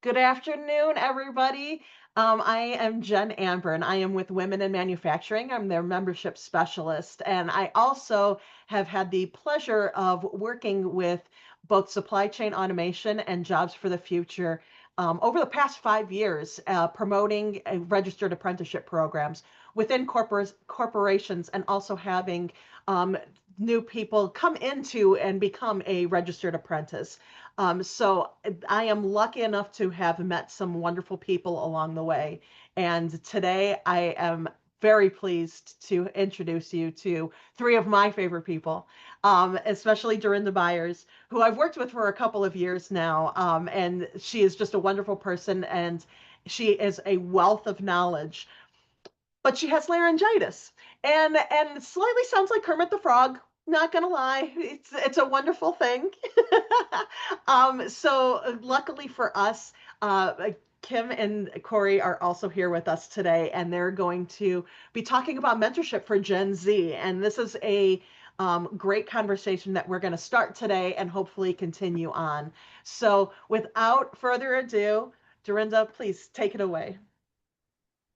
Good afternoon, everybody. I am Jen Amber, and I am with Women in Manufacturing. I'm their membership specialist, and I also have had the pleasure of working with both supply chain automation and jobs for the future over the past 5 years, promoting registered apprenticeship programs within corporations, and also having new people come into and become a registered apprentice. So I am lucky enough to have met some wonderful people along the way. And today I am very pleased to introduce you to three of my favorite people, especially Dorinda Byers, who I've worked with for a couple of years now. And she is just a wonderful person, and she is a wealth of knowledge, but she has laryngitis and slightly sounds like Kermit the Frog. Not gonna lie, it's a wonderful thing. So luckily for us, Kim and Corey are also here with us today, and they're going to be talking about mentorship for Gen Z. And this is a great conversation that we're going to start today and hopefully continue on. So without further ado, Dorinda, please take it away.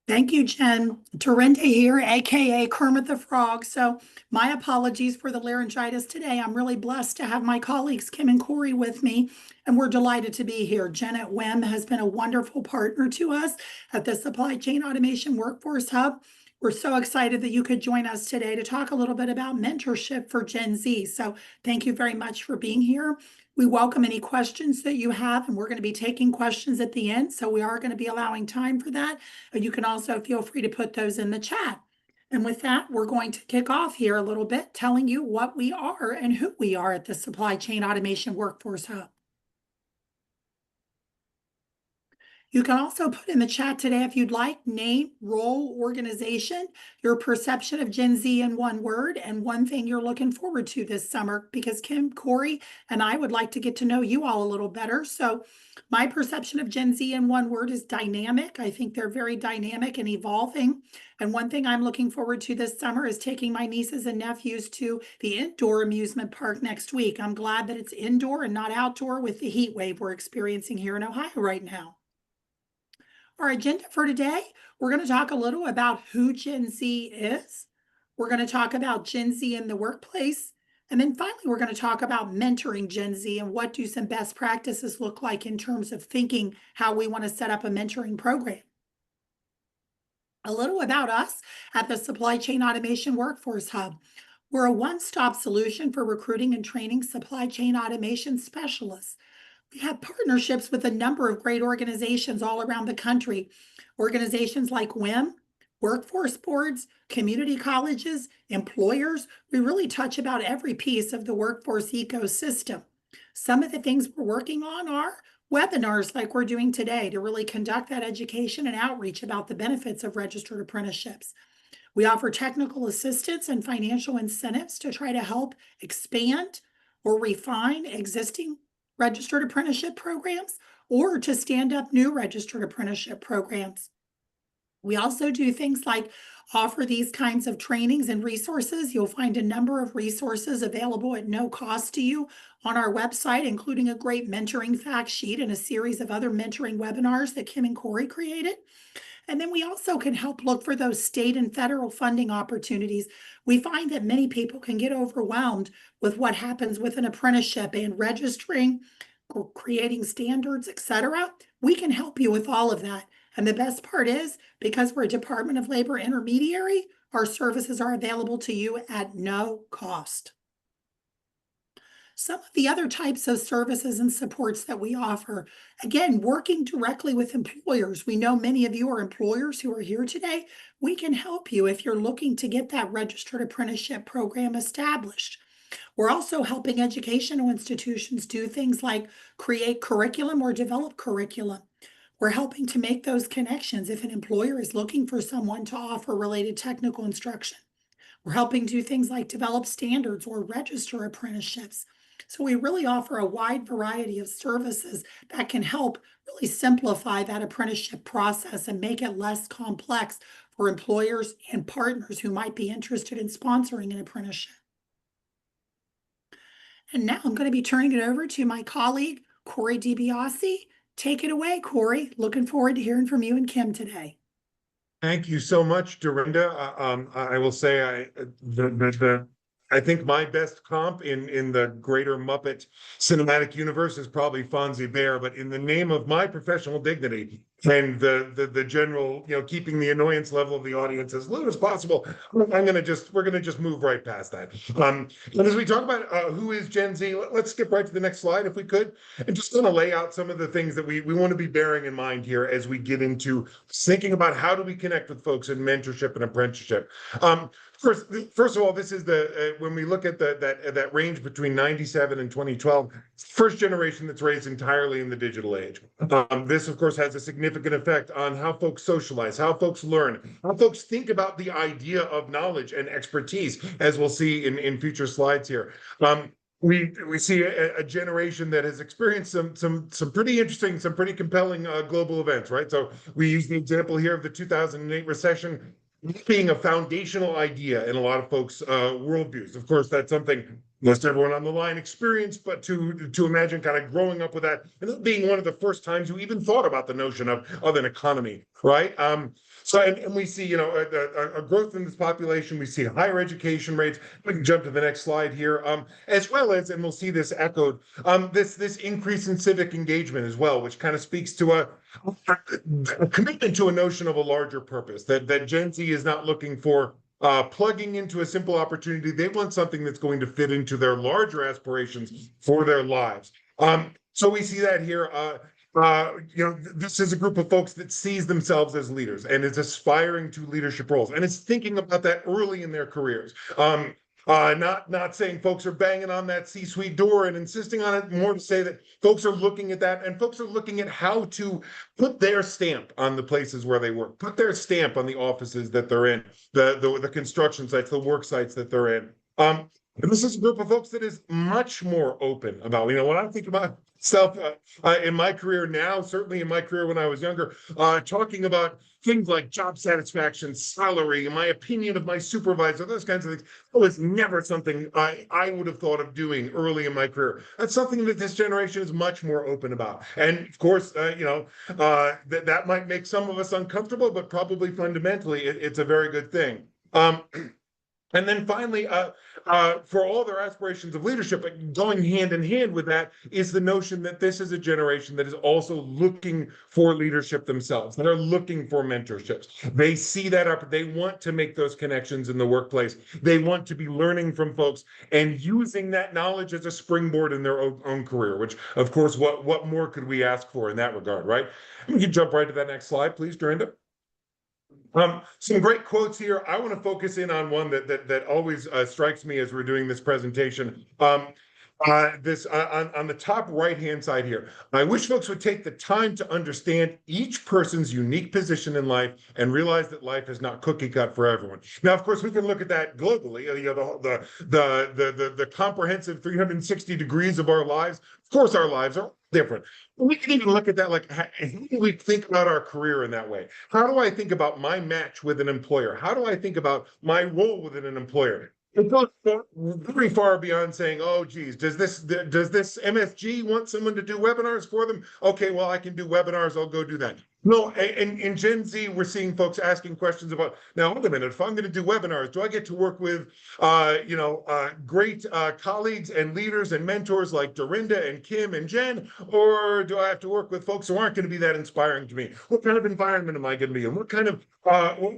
Thank you, Jen. Dorinda here, aka Kermit the Frog. So my apologies for the laryngitis today. I'm really blessed to have my colleagues Kim and Corey with me, and we're delighted to be here. Jen at WIM has been a wonderful partner to us at the Supply Chain Automation Workforce Hub. We're so excited that you could join us today to talk a little bit about mentorship for Gen Z. So thank you very much for being here. We welcome any questions that you have, and we're going to be taking questions at the end. So we are going to be allowing time for that. You can also feel free to put those in the chat. And with that, we're going to kick off here a little bit, telling you what we are and who we are at the Supply Chain Automation Workforce Hub. You can also put in the chat today, if you'd like, name, role, organization, your perception of Gen Z in one word, and one thing you're looking forward to this summer, because Kim, Corey, and I would like to get to know you all a little better. So my perception of Gen Z in one word is dynamic. I think they're very dynamic and evolving. And one thing I'm looking forward to this summer is taking my nieces and nephews to the indoor amusement park next week. I'm glad that it's indoor and not outdoor with the heat wave we're experiencing here in Ohio right now. Our agenda for today, we're going to talk a little about who Gen Z is. We're going to talk about Gen Z in the workplace. And then finally, we're going to talk about mentoring Gen Z and what do some best practices look like in terms of thinking how we want to set up a mentoring program. A little about us at the Supply Chain Automation Workforce Hub. We're a one-stop solution for recruiting and training supply chain automation specialists. We have partnerships with a number of great organizations all around the country. Organizations like WIM, workforce boards, community colleges, employers. We really touch about every piece of the workforce ecosystem. Some of the things we're working on are webinars like we're doing today to really conduct that education and outreach about the benefits of registered apprenticeships. We offer technical assistance and financial incentives to try to help expand or refine existing registered apprenticeship programs or to stand up new registered apprenticeship programs. We also do things like offer these kinds of trainings and resources. You'll find a number of resources available at no cost to you on our website, including a great mentoring fact sheet and a series of other mentoring webinars that Kim and Corey created. And then we also can help look for those state and federal funding opportunities. We find that many people can get overwhelmed with what happens with an apprenticeship and registering, or creating standards, etc. We can help you with all of that. And the best part is, because we're a Department of Labor intermediary, our services are available to you at no cost. Some of the other types of services and supports that we offer, again, working directly with employers. We know many of you are employers who are here today. We can help you if you're looking to get that registered apprenticeship program established. We're also helping educational institutions do things like create curriculum or develop curriculum. We're helping to make those connections if an employer is looking for someone to offer related technical instruction. We're helping do things like develop standards or register apprenticeships. So we really offer a wide variety of services that can help really simplify that apprenticeship process and make it less complex for employers and partners who might be interested in sponsoring an apprenticeship. And now I'm going to be turning it over to my colleague, Corey DiBiase, Take it away, Corey. Looking forward to hearing from you and Kim today. Thank you so much, Dorinda. I will say I think my best comp in the greater Muppet cinematic universe is probably Fonzie Bear, but in the name of my professional dignity and the general, keeping the annoyance level of the audience as low as possible, we're gonna just move right past that. And as we talk about who is Gen Z, let's skip right to the next slide if we could, and just gonna lay out some of the things that we want to be bearing in mind here as we get into thinking about how do we connect with folks in mentorship and apprenticeship. First of all, this is when we look at that range between 97 and 2012, first generation that's raised entirely in the digital age. This, of course, has a significant effect on how folks socialize, how folks learn, how folks think about the idea of knowledge and expertise, as we'll see in future slides here. We see a generation that has experienced some pretty interesting, some pretty compelling global events, right? So we use the example here of the 2008 recession being a foundational idea in a lot of folks' worldviews. Of course, that's something most everyone on the line experienced, but to imagine kind of growing up with that and that being one of the first times you even thought about the notion of an economy, right? And we see, a growth in this population. We see higher education rates. We can jump to the next slide here, as well as, and we'll see this echoed, this increase in civic engagement as well, which kind of speaks to a commitment to a notion of a larger purpose, that Gen Z is not looking for plugging into a simple opportunity. They want something that's going to fit into their larger aspirations for their lives. So we see that here. This is a group of folks that sees themselves as leaders and is aspiring to leadership roles and is thinking about that early in their careers. Not saying folks are banging on that C-suite door and insisting on it, more to say that folks are looking at that and folks are looking at how to put their stamp on the places where they work, put their stamp on the offices that they're in, the construction sites, the work sites that they're in. And this is a group of folks that is much more open about, when I think about myself in my career now, certainly in my career when I was younger, talking about things like job satisfaction, salary, my opinion of my supervisor, those kinds of things. It was never something I would have thought of doing early in my career. That's something that this generation is much more open about. And of course, that might make some of us uncomfortable, but probably fundamentally, it's a very good thing. And then finally, for all their aspirations of leadership, going hand in hand with that is the notion that this is a generation that is also looking for leadership themselves, that are looking for mentorships. They see that up. They want to make those connections in the workplace. They want to be learning from folks and using that knowledge as a springboard in their own career, which, of course, what more could we ask for in that regard, right? We can jump right to that next slide, please, Dorinda. Some great quotes here. I want to focus in on one that always strikes me as we're doing this presentation. This on the top right-hand side here. I wish folks would take the time to understand each person's unique position in life and realize that life is not cookie cut for everyone. Now, of course, we can look at that globally. The comprehensive 360 degrees of our lives. Of course, our lives are different. We can even look at that like, how do we think about our career in that way? How do I think about my match with an employer? How do I think about my role within an employer? It goes very far beyond saying, oh, geez, does this MSG want someone to do webinars for them? Okay, well, I can do webinars. I'll go do that. No, in Gen Z, we're seeing folks asking questions about, now, wait a minute, if I'm going to do webinars, do I get to work with, great colleagues and leaders and mentors like Dorinda and Kim and Jen, or do I have to work with folks who aren't going to be that inspiring to me? What kind of environment am I going to be in? What kind of,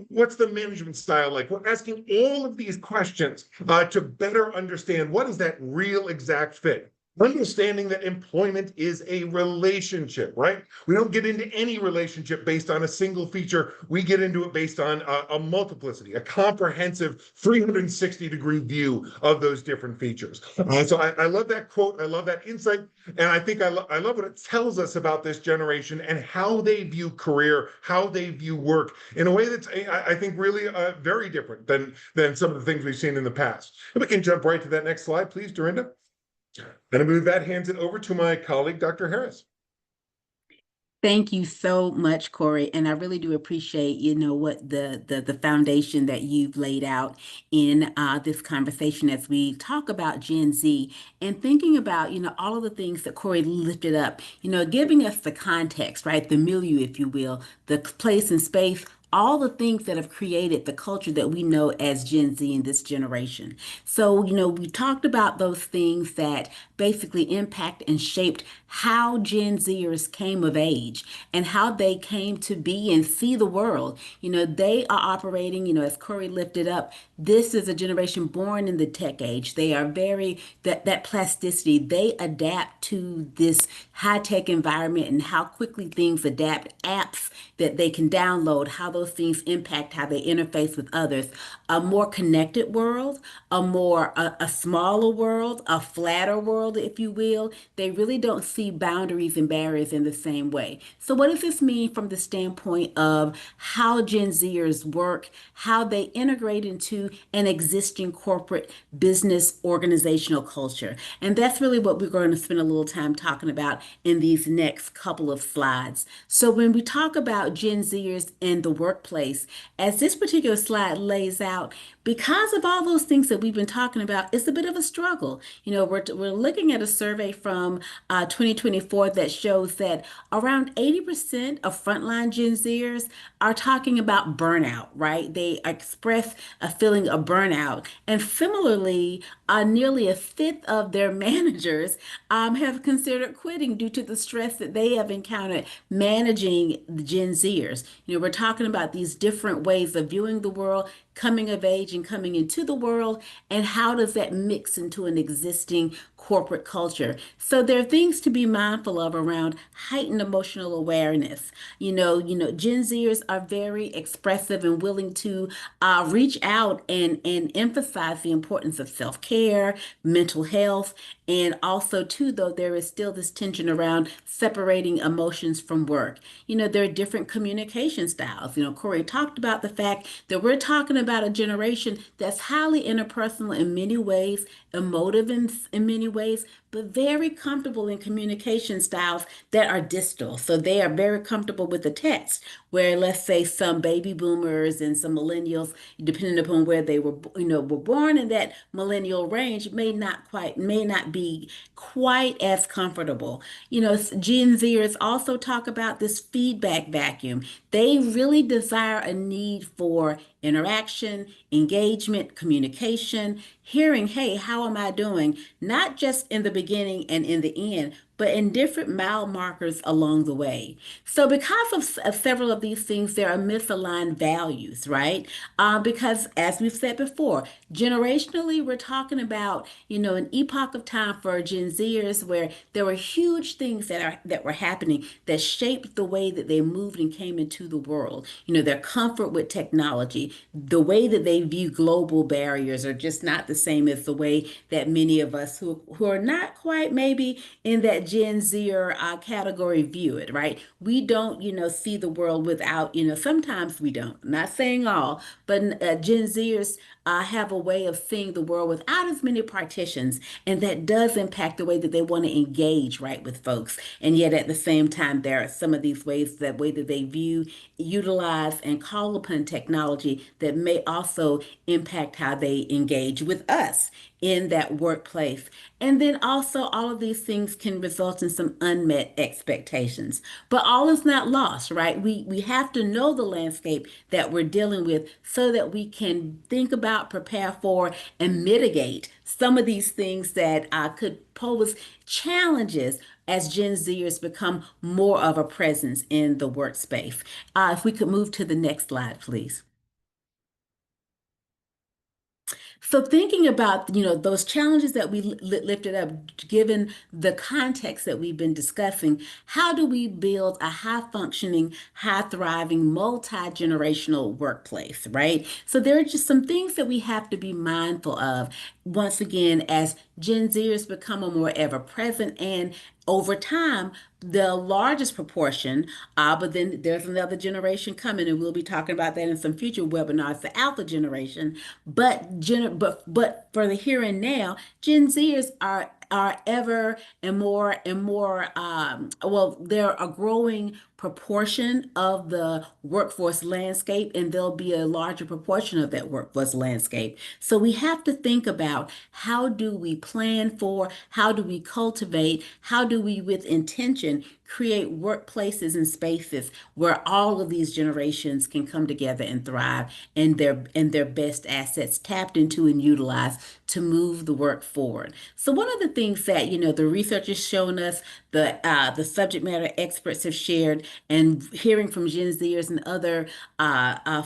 what's the management style like? We're asking all of these questions to better understand what is that real exact fit. Understanding that employment is a relationship, right? We don't get into any relationship based on a single feature. We get into it based on a multiplicity, a comprehensive 360-degree view of those different features. So I love that quote. I love that insight. And I think I love what it tells us about this generation and how they view career, how they view work in a way that's, I think, really very different than some of the things we've seen in the past. If we can jump right to that next slide, please, Dorinda. And I move that hands it over to my colleague, Dr. Harris. Thank you so much, Corey. And I really do appreciate, what the foundation that you've laid out in this conversation as we talk about Gen Z and thinking about, all of the things that Corey lifted up, giving us the context, right? The milieu, if you will, the place and space, all the things that have created the culture that we know as Gen Z in this generation. So, we talked about those things that basically impact and shaped how Gen Zers came of age and how they came to be and see the world. They are operating, as Corey lifted up, this is a generation born in the tech age. They are very, that plasticity, they adapt to this high tech environment and how quickly things adapt, apps that they can download, how those things impact how they interface with others. A more connected world, a smaller world, a flatter world, if you will. They really don't see boundaries and barriers in the same way. So what does this mean from the standpoint of how Gen Zers work, how they integrate into an existing corporate business organizational culture? And that's really what we're going to spend a little time talking about in these next couple of slides. So when we talk about Gen Zers in the workplace, as this particular slide lays out, because of all those things that we've been talking about, it's a bit of a struggle. We're looking at a survey from 2024 that shows that around 80% of frontline Gen Zers are talking about burnout, right? They express a feeling of burnout. And similarly, nearly a fifth of their managers have considered quitting due to the stress that they have encountered managing the Gen Zers. We're talking about these different ways of viewing the world, coming of age and coming into the world, and how does that mix into an existing corporate culture? So there are things to be mindful of around heightened emotional awareness. Gen Zers are very expressive and willing to reach out and emphasize the importance of self-care, mental health, and also too, though there is still this tension around separating emotions from work. There are different communication styles. Corey talked about the fact that we're talking about a generation that's highly interpersonal in many ways, emotive in many ways, but very comfortable in communication styles that are distal. So they are very comfortable with the text, where let's say some baby boomers and some millennials, depending upon where they were born in that millennial range, may not be quite as comfortable. Gen Zers also talk about this feedback vacuum. They really desire a need for interaction, engagement, communication, hearing, hey, how am I doing? Not just in the beginning and in the end, but in different mile markers along the way. So because of several of these things, there are misaligned values, right? Because as we've said before, generationally, we're talking about, an epoch of time for Gen Zers where there were huge things that were happening that shaped the way that they moved and came into the world. Their comfort with technology, the way that they view global barriers are just not the same as the way that many of us who are not quite maybe in that Gen Zer category view it, right? We don't, see the world without, sometimes we don't. I'm not saying all, but Gen Zers have a way of seeing the world without as many partitions, and that does impact the way that they want to engage, right, with folks. And yet at the same time, there are some of these ways that they view, utilize, and call upon technology that may also impact how they engage with us in that workplace. And then also all of these things can result in some unmet expectations. But all is not lost, right? We have to know the landscape that we're dealing with so that we can think about, prepare for, and mitigate some of these things that could pose challenges as Gen Zers become more of a presence in the workspace. If we could move to the next slide, please. So thinking about, those challenges that we lifted up, given the context that we've been discussing, how do we build a high functioning, high thriving, multi-generational workplace, right? So there are just some things that we have to be mindful of. Once again, as Gen Zers become a more ever present and over time, the largest proportion, but then there's another generation coming, and we'll be talking about that in some future webinars, the alpha generation. But for the here and now, Gen Zers are ever and more, well, they're a growing proportion of the workforce landscape, and there'll be a larger proportion of that workforce landscape. So we have to think about, how do we plan for, how do we cultivate, how do we, with intention, create workplaces and spaces where all of these generations can come together and thrive, and their best assets tapped into and utilized to move the work forward. So one of the things that, the research has shown us, the subject matter experts have shared, and hearing from Gen Zers and other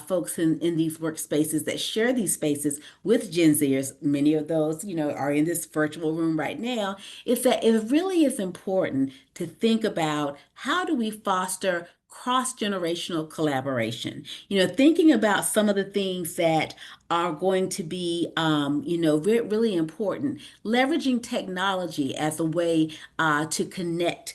folks in these workspaces that share these spaces with Gen Zers, many of those, are in this virtual room right now, is that it really is important to think about, how do we foster cross-generational collaboration? Thinking about some of the things that are going to be, really important. Leveraging technology as a way to connect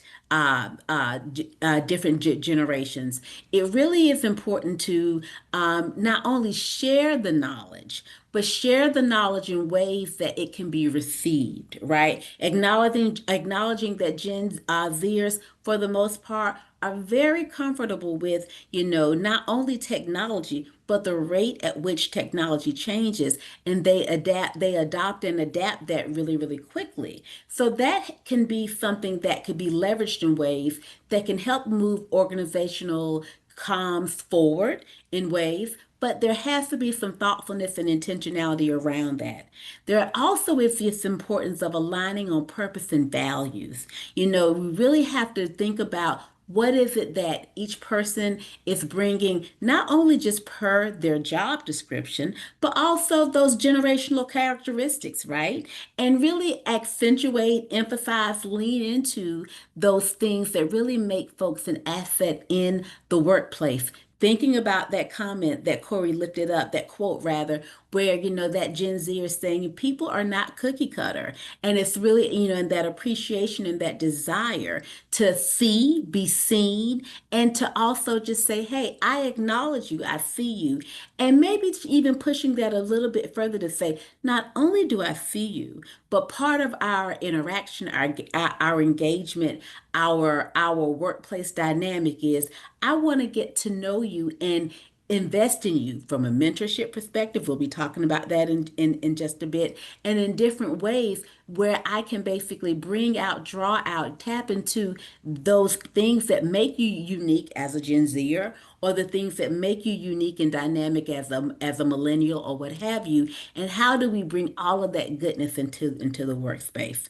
different generations. It really is important to not only share the knowledge, but share the knowledge in ways that it can be received, right? Acknowledging that Gen Zers, for the most part, are very comfortable with, not only technology, but the rate at which technology changes, and they adopt and adapt that really, really quickly. So that can be something that could be leveraged in ways that can help move organizational comms forward in ways, but there has to be some thoughtfulness and intentionality around that. There also is this importance of aligning on purpose and values. We really have to think about, what is it that each person is bringing, not only just per their job description, but also those generational characteristics, right? And really accentuate, emphasize, lean into those things that really make folks an asset in the workplace. Thinking about that comment that Corey lifted up, that quote rather, where, that Gen Z is saying people are not cookie cutter. And it's really, and that appreciation and that desire to see, be seen, and to also just say, hey, I acknowledge you, I see you. And maybe even pushing that a little bit further to say, not only do I see you, but part of our interaction, our engagement, our workplace dynamic is, I want to get to know you and invest in you from a mentorship perspective. We'll be talking about that in just a bit, and in different ways where I can basically bring out, draw out, tap into those things that make you unique as a Gen Zer, or the things that make you unique and dynamic as a millennial, or what have you. And how do we bring all of that goodness into the workspace?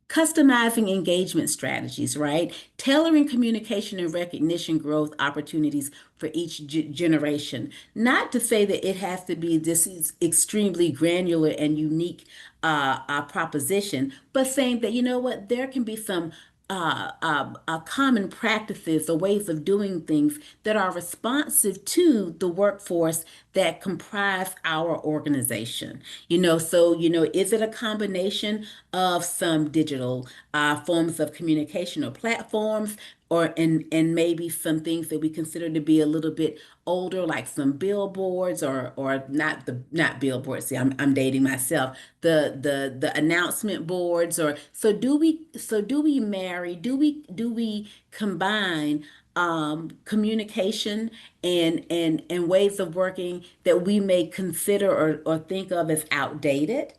Customizing engagement strategies, right? Tailoring communication and recognition growth opportunities for each generation. Not to say that it has to be this extremely granular and unique proposition, but saying that, what, there can be some common practices or ways of doing things that are responsive to the workforce that comprise our organization. Is it a combination of some digital forms of communication or platforms, or and maybe some things that we consider to be a little bit older, like some billboards, or not billboards. See, I'm dating myself. The announcement boards, or do we marry, do we combine communication and ways of working that we may consider or think of as outdated?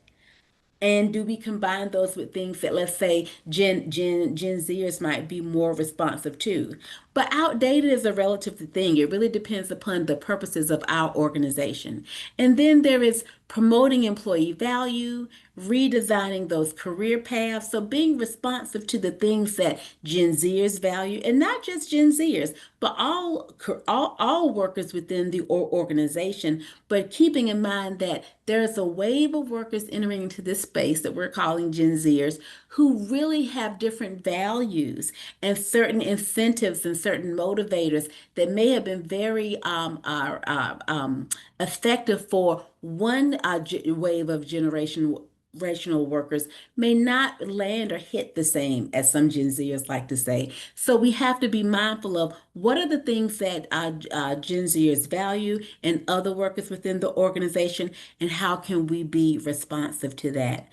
And do we combine those with things that, let's say, Gen Zers might be more responsive to? But outdated is a relative thing. It really depends upon the purposes of our organization. And then there is promoting employee value, redesigning those career paths. So being responsive to the things that Gen Zers value, and not just Gen Zers, but all workers within the organization, but keeping in mind that there's a wave of workers entering into this space that we're calling Gen Zers, who really have different values and certain incentives and certain motivators that may have been very effective for one wave of generational workers, may not land or hit the same as some Gen Zers like to say. So we have to be mindful of, what are the things that Gen Zers value and other workers within the organization, and how can we be responsive to that?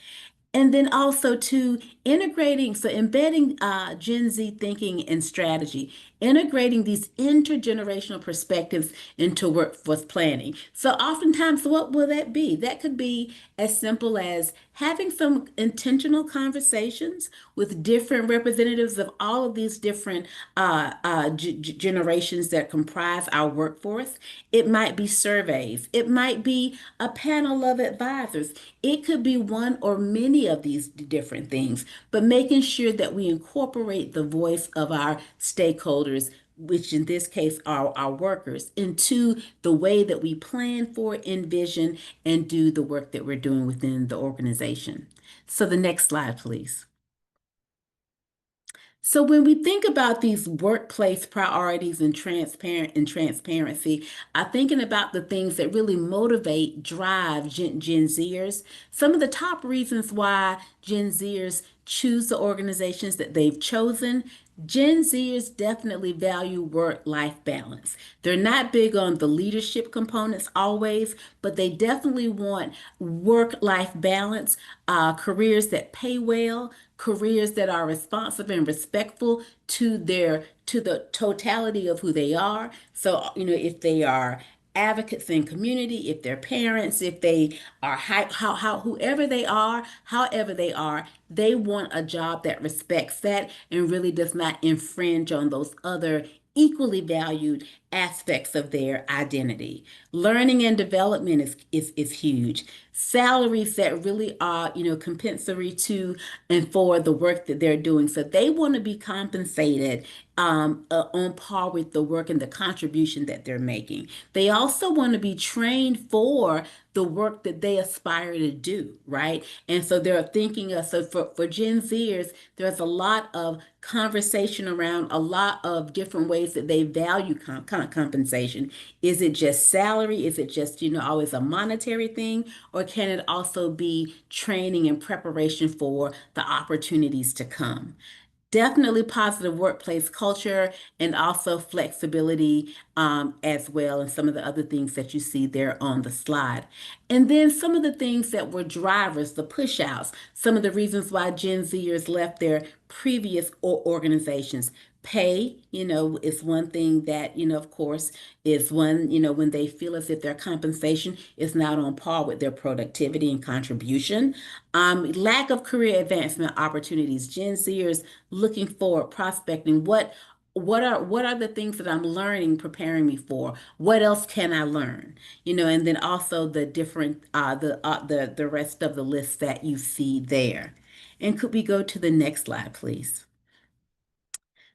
And then also to integrating, so embedding Gen Z thinking and strategy, integrating these intergenerational perspectives into workforce planning. So oftentimes, what will that be? That could be as simple as having some intentional conversations with different representatives of all of these different generations that comprise our workforce. It might be surveys. It might be a panel of advisors. It could be one or many of these different things, but making sure that we incorporate the voice of our stakeholders, which in this case are our workers, into the way that we plan for, envision, and do the work that we're doing within the organization. So the next slide, please. So when we think about these workplace priorities and transparency, I'm thinking about the things that really motivate, drive Gen Zers. Some of the top reasons why Gen Zers choose the organizations that they've chosen. Gen Zers definitely value work-life balance. They're not big on the leadership components always, but they definitely want work-life balance, careers that pay well, careers that are responsive and respectful to the totality of who they are. So, if they are advocates in community, if they're parents, if they are whoever they are, however they are, they want a job that respects that and really does not infringe on those other equally valued aspects of their identity. Learning and development is huge. Salaries that really are, compensatory to and for the work that they're doing. So they want to be compensated on par with the work and the contribution that they're making. They also want to be trained for the work that they aspire to do, right? And so they're thinking of, so for Gen Zers, there's a lot of conversation around a lot of different ways that they value compensation. Is it just salary? Is it just, always a monetary thing? Or can it also be training and preparation for the opportunities to come? Definitely positive workplace culture and also flexibility as well, and some of the other things that you see there on the slide. And then some of the things that were drivers, the push outs, some of the reasons why Gen Zers left their previous organizations. Pay, is one thing that, of course, is one, when they feel as if their compensation is not on par with their productivity and contribution. Lack of career advancement opportunities. Gen Zers looking forward, prospecting. What are the things that I'm learning, preparing me for? What else can I learn? And then also the different the rest of the list that you see there. And could we go to the next slide, please?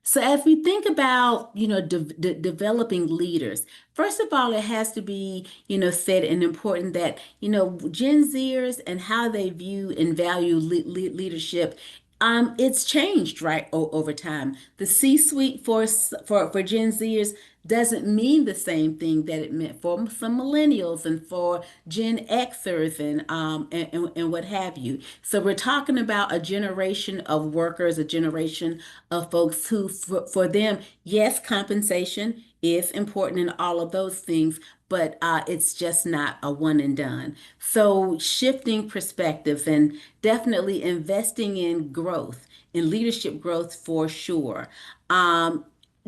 So as we think about, developing leaders, first of all, it has to be, said and important that, Gen Zers and how they view and value leadership, it's changed, right, over time. The C-suite for Gen Zers doesn't mean the same thing that it meant for some millennials and for Gen Xers and what have you. So we're talking about a generation of workers, a generation of folks who, for them, yes, compensation is important in all of those things, but it's just not a one and done. So shifting perspectives and definitely investing in growth, in leadership growth for sure.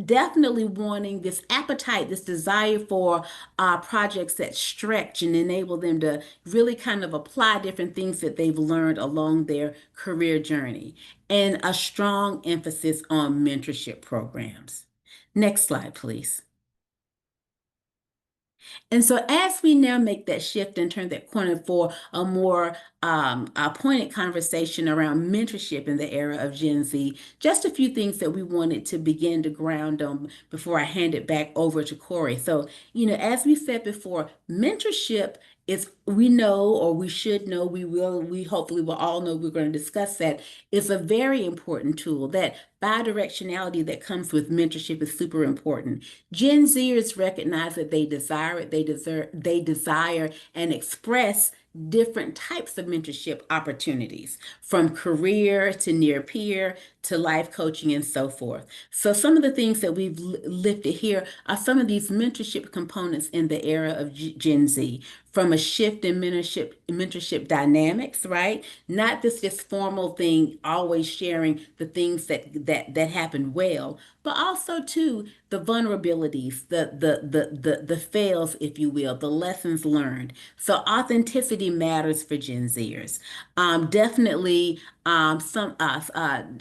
Definitely wanting this appetite, this desire for projects that stretch and enable them to really kind of apply different things that they've learned along their career journey, and a strong emphasis on mentorship programs. Next slide, please. And so as we now make that shift and turn that corner for a more pointed conversation around mentorship in the era of Gen Z, just a few things that we wanted to begin to ground on before I hand it back over to Corey. So, as we said before, mentorship is, we know, or we should know, we hopefully will all know, we're going to discuss that, is a very important tool. That bidirectionality that comes with mentorship is super important. Gen Zers recognize that they desire it, they desire and express different types of mentorship opportunities, from career to near peer to life coaching and so forth. So some of the things that we've lifted here are some of these mentorship components in the era of Gen Z. from a shift in mentorship dynamics, right? Not this formal thing, always sharing the things that happened well, but also too the vulnerabilities, the fails, if you will, the lessons learned. So authenticity matters for Gen Zers. Definitely some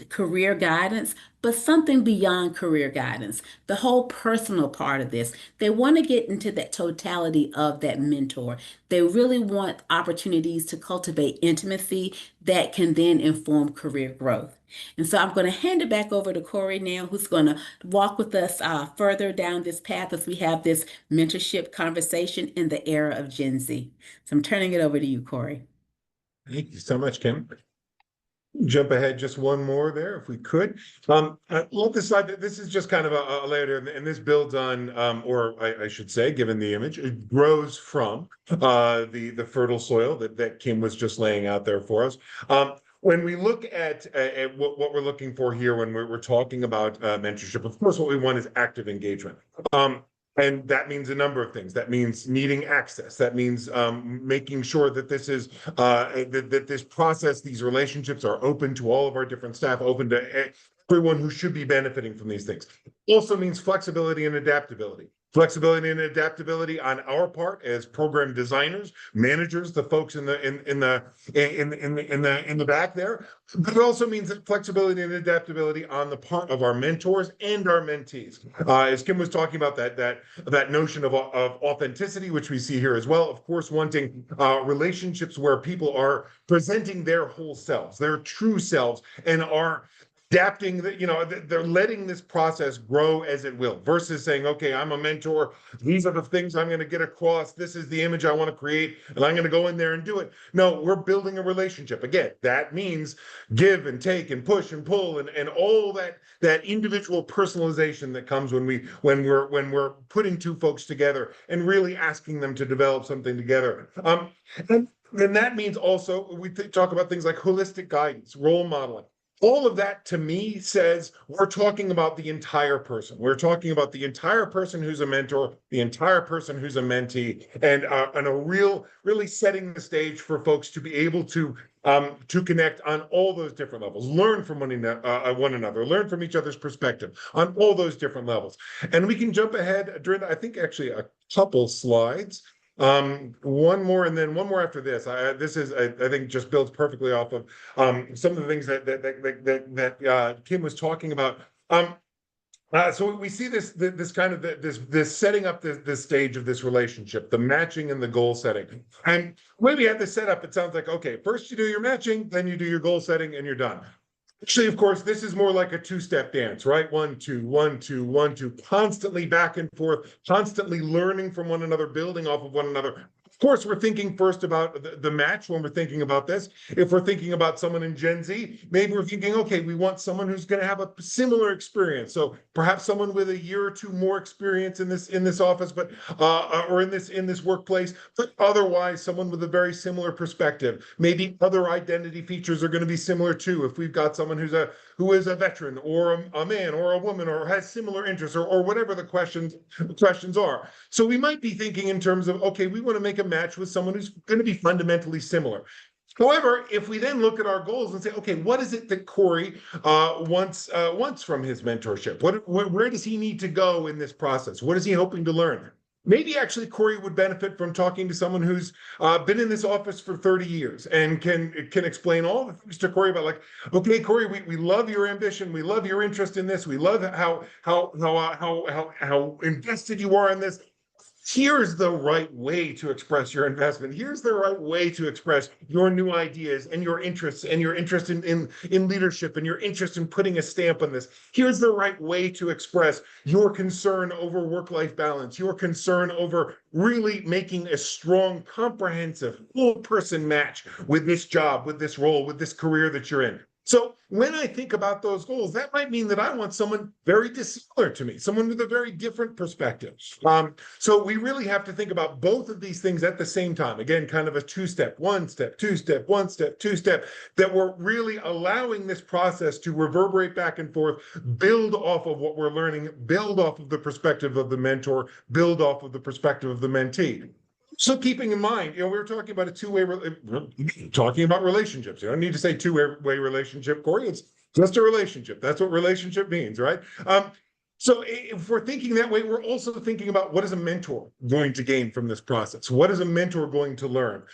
career guidance, but something beyond career guidance. The whole personal part of this. They want to get into that totality of that mentor. They really want opportunities to cultivate intimacy that can then inform career growth. And so I'm going to hand it back over to Corey now, who's going to walk with us further down this path as we have this mentorship conversation in the era of Gen Z. So I'm turning it over to you, Corey. Thank you so much, Kim. Jump ahead just one more there, if we could. I love this slide. This is just kind of a layer, and this builds on, or I should say, given the image, it grows from the fertile soil that Kim was just laying out there for us. When we look at what we're looking for here when we're talking about mentorship, of course, what we want is active engagement. And that means a number of things. That means needing access. That means making sure that this is that this process, these relationships are open to all of our different staff, open to everyone who should be benefiting from these things. Also means flexibility and adaptability. Flexibility and adaptability on our part as program designers, managers, the folks in the back there. But it also means that flexibility and adaptability on the part of our mentors and our mentees. As Kim was talking about that notion of authenticity, which we see here as well. Of course, wanting relationships where people are presenting their whole selves, their true selves, and are adapting, they're letting this process grow as it will, versus saying, okay, I'm a mentor. These are the things I'm going to get across. This is the image I want to create, and I'm going to go in there and do it. No, we're building a relationship. Again, that means give and take and push and pull and all that individual personalization that comes when we're putting two folks together and really asking them to develop something together. And that means also we talk about things like holistic guidance, role modeling. All of that to me says we're talking about the entire person. We're talking about the entire person who's a mentor, the entire person who's a mentee, and really setting the stage for folks to be able to connect on all those different levels, learn from one another, learn from each other's perspective on all those different levels. And we can jump ahead during, I think, actually a couple slides. One more and then one more after this. This is, I think, just builds perfectly off of some of the things that Kim was talking about. So we see this kind of this setting up this stage of this relationship, the matching and the goal setting. And when we have this set up, it sounds like, okay, first you do your matching, then you do your goal setting, and you're done. Actually, of course, this is more like a two-step dance, right? 1, 2, 1, 2, 1, 2, constantly back and forth, constantly learning from one another, building off of one another. Of course, we're thinking first about the match when we're thinking about this. If we're thinking about someone in Gen Z, maybe we're thinking, okay, we want someone who's going to have a similar experience. So perhaps someone with a year or two more experience in this office, but or in this workplace, but otherwise someone with a very similar perspective. Maybe other identity features are going to be similar too. If we've got someone who is a veteran or a man or a woman or has similar interests or whatever the questions are. So we might be thinking in terms of, okay, we want to make a match with someone who's going to be fundamentally similar. However, if we then look at our goals and say, okay, what is it that Corey wants from his mentorship? Where does he need to go in this process? What is he hoping to learn? Maybe actually Corey would benefit from talking to someone who's been in this office for 30 years and can explain all the things to Corey about, like, okay, Corey, we love your ambition, we love your interest in this, we love how invested you are in this. Here's the right way to express your investment. Here's the right way to express your new ideas and your interests and your interest in leadership and your interest in putting a stamp on this. Here's the right way to express your concern over work-life balance, your concern over really making a strong, comprehensive, full-person match with this job, with this role, with this career that you're in. So when I think about those goals, that might mean that I want someone very dissimilar to me, someone with a very different perspective. So we really have to think about both of these things at the same time. Again, kind of a two-step, one step, two-step, one step, two-step, that we're really allowing this process to reverberate back and forth, build off of what we're learning, build off of the perspective of the mentor, build off of the perspective of the mentee. So keeping in mind, we were talking about a two-way, talking about relationships. You don't need to say two-way relationship, Corey. It's just a relationship. That's what relationship means, right? So if we're thinking that way, we're also thinking about what is a mentor going to gain from this process? What is a mentor going to learn?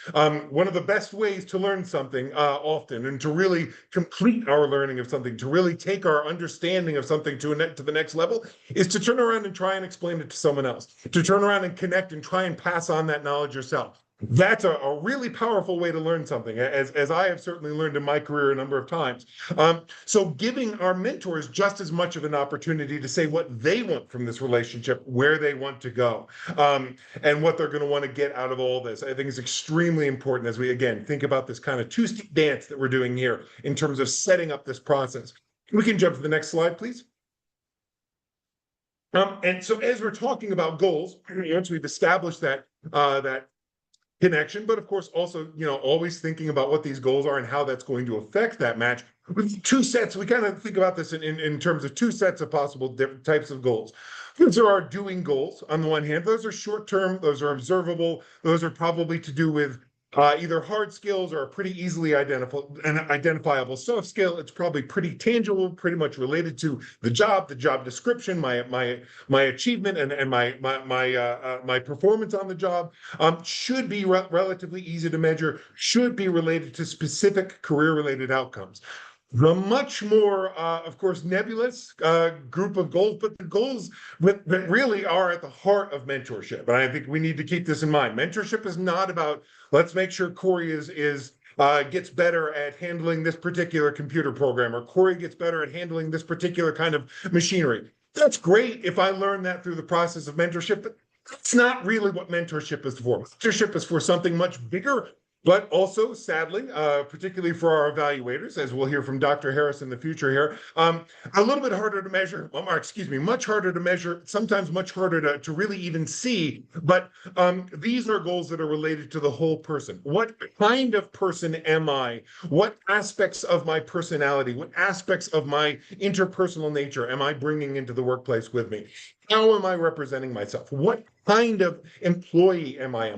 One of the best ways to learn something often and to really complete our learning of something, to really take our understanding of something to the next level is to turn around and try and explain it to someone else, to turn around and connect and try and pass on that knowledge yourself. That's a really powerful way to learn something, as I have certainly learned in my career a number of times. So giving our mentors just as much of an opportunity to say what they want from this relationship, where they want to go, and what they're going to want to get out of all this, I think is extremely important as we, again, think about this kind of two-step dance that we're doing here in terms of setting up this process. We can jump to the next slide, please. And so as we're talking about goals, once we've established that connection, but of course also, always thinking about what these goals are and how that's going to affect that match. With two sets, we kind of think about this in terms of two sets of possible different types of goals. Those are our doing goals on the one hand. Those are short-term, those are observable, those are probably to do with either hard skills or a pretty easily identifiable soft skill. It's probably pretty tangible, pretty much related to the job description, my achievement, and my performance on the job. Should be relatively easy to measure. Should be related to specific career-related outcomes. The much more, of course, nebulous group of goals, but the goals that really are at the heart of mentorship. And I think we need to keep this in mind. Mentorship is not about, let's make sure Corey gets better at handling this particular computer program, or Corey gets better at handling this particular kind of machinery. That's great if I learn that through the process of mentorship, but that's not really what mentorship is for. Mentorship is for something much bigger, but also, sadly, particularly for our evaluators, as we'll hear from Dr. Harris in the future here, a little bit harder to measure, much harder to measure, sometimes much harder to really even see. But these are goals that are related to the whole person. What kind of person am I? What aspects of my personality, what aspects of my interpersonal nature am I bringing into the workplace with me? How am I representing myself? What kind of employee am I?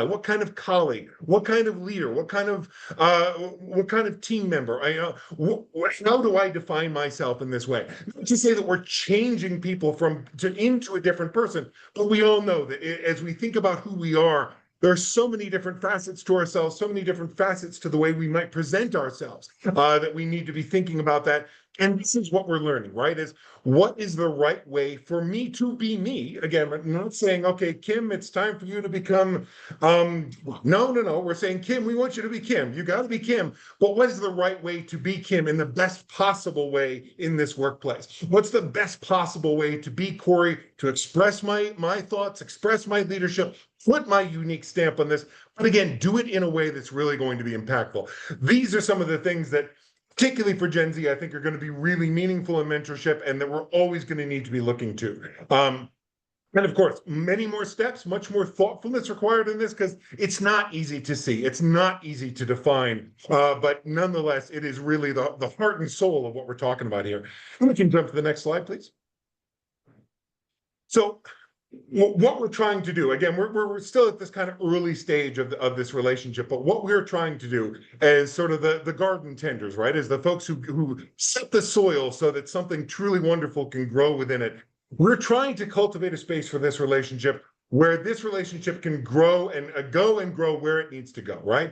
What kind of colleague? What kind of leader? What kind of team member? How do I define myself in this way? Not to say that we're changing people into a different person, but we all know that as we think about who we are, there are so many different facets to ourselves, so many different facets to the way we might present ourselves, that we need to be thinking about that. And this is what we're learning, right? Is what is the right way for me to be me? Again, I'm not saying, okay, Kim, it's time for you to become, no. We're saying, Kim, we want you to be Kim. You got to be Kim. But what is the right way to be Kim in the best possible way in this workplace? What's the best possible way to be Corey, to express my thoughts, express my leadership, put my unique stamp on this, but again, do it in a way that's really going to be impactful. These are some of the things that, particularly for Gen Z, I think are going to be really meaningful in mentorship and that we're always going to need to be looking to. And of course, many more steps, much more thoughtfulness required in this because it's not easy to see. It's not easy to define, but nonetheless, it is really the heart and soul of what we're talking about here. We can jump to the next slide, please. So what we're trying to do, again, we're still at this kind of early stage of this relationship, but what we're trying to do as sort of the garden tenders, right, is the folks who set the soil so that something truly wonderful can grow within it. We're trying to cultivate a space for this relationship where this relationship can grow and grow where it needs to go, right?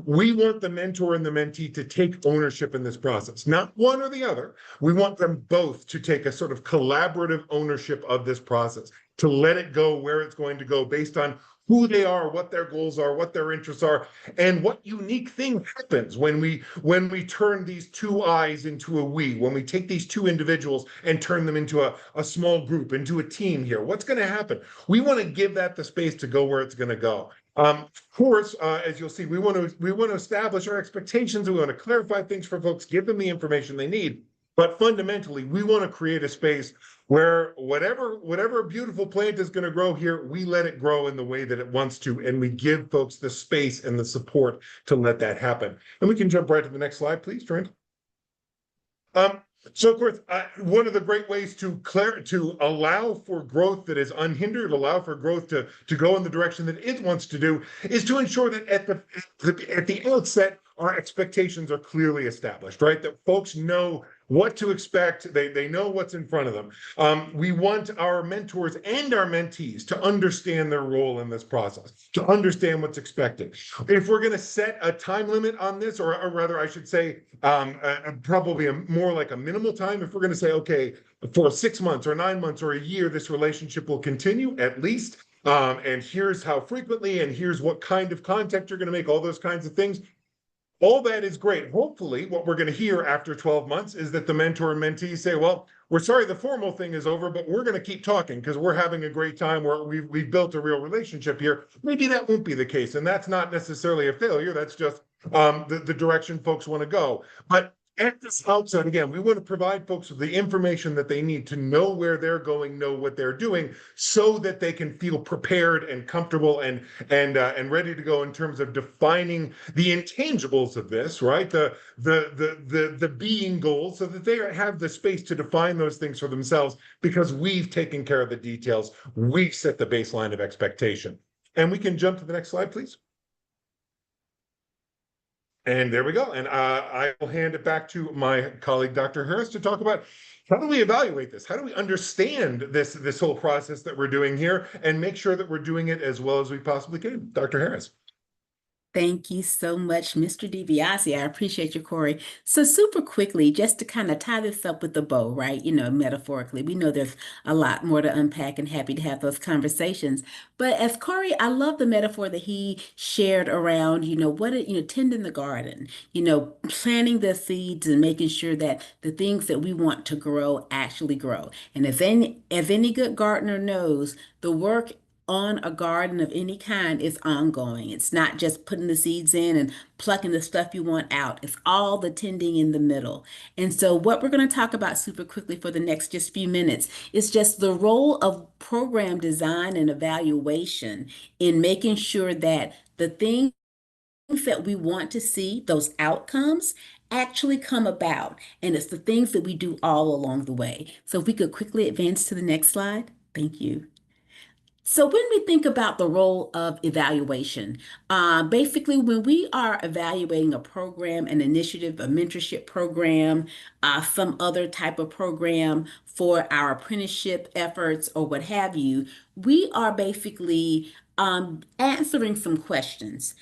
We want the mentor and the mentee to take ownership in this process, not one or the other. We want them both to take a sort of collaborative ownership of this process, to let it go where it's going to go based on who they are, what their goals are, what their interests are, and what unique thing happens when we turn these two I's into a we, when we take these two individuals and turn them into a small group, into a team here. What's going to happen? We want to give that the space to go where it's going to go. Of course, as you'll see, we want to establish our expectations. We want to clarify things for folks, give them the information they need. But fundamentally, we want to create a space where whatever beautiful plant is going to grow here, we let it grow in the way that it wants to, and we give folks the space and the support to let that happen. And we can jump right to the next slide, please, Trent. So, of course, one of the great ways to allow for growth that is unhindered, allow for growth to go in the direction that it wants to do, is to ensure that at the outset, our expectations are clearly established, right? That folks know what to expect. They know what's in front of them. We want our mentors and our mentees to understand their role in this process, to understand what's expected. If we're going to set a time limit on this, or rather, I should say, probably more like a minimal time, if we're going to say, okay, for 6 months or 9 months or a year, this relationship will continue at least. And here's how frequently, and here's what kind of contact you're going to make, all those kinds of things. All that is great. Hopefully, what we're going to hear after 12 months is that the mentor and mentee say, well, we're sorry the formal thing is over, but we're going to keep talking because we're having a great time where we've built a real relationship here. Maybe that won't be the case. And that's not necessarily a failure. That's just the direction folks want to go. But at this outset, again, we want to provide folks with the information that they need to know where they're going, know what they're doing, so that they can feel prepared and comfortable and ready to go in terms of defining the intangibles of this, right? The being goals, so that they have the space to define those things for themselves, because we've taken care of the details. We've set the baseline of expectation. And we can jump to the next slide, please. And there we go. And I will hand it back to my colleague, Dr. Harris, to talk about how do we evaluate this? How do we understand this whole process that we're doing here and make sure that we're doing it as well as we possibly can? Dr. Harris. Thank you so much, Mr. DiBiase. I appreciate you, Corey. So super quickly, just to kind of tie this up with the bow, right? Metaphorically, we know there's a lot more to unpack and happy to have those conversations. But as Corey, I love the metaphor that he shared around, tending the garden, planting the seeds and making sure that the things that we want to grow actually grow. And as any good gardener knows, the work on a garden of any kind is ongoing. It's not just putting the seeds in and plucking the stuff you want out. It's all the tending in the middle. And so what we're going to talk about super quickly for the next just few minutes is just the role of program design and evaluation in making sure that the things that we want to see, those outcomes, actually come about. And it's the things that we do all along the way. So if we could quickly advance to the next slide. Thank you. So when we think about the role of evaluation, basically when we are evaluating a program, an initiative, a mentorship program, some other type of program for our apprenticeship efforts or what have you, we are basically answering some questions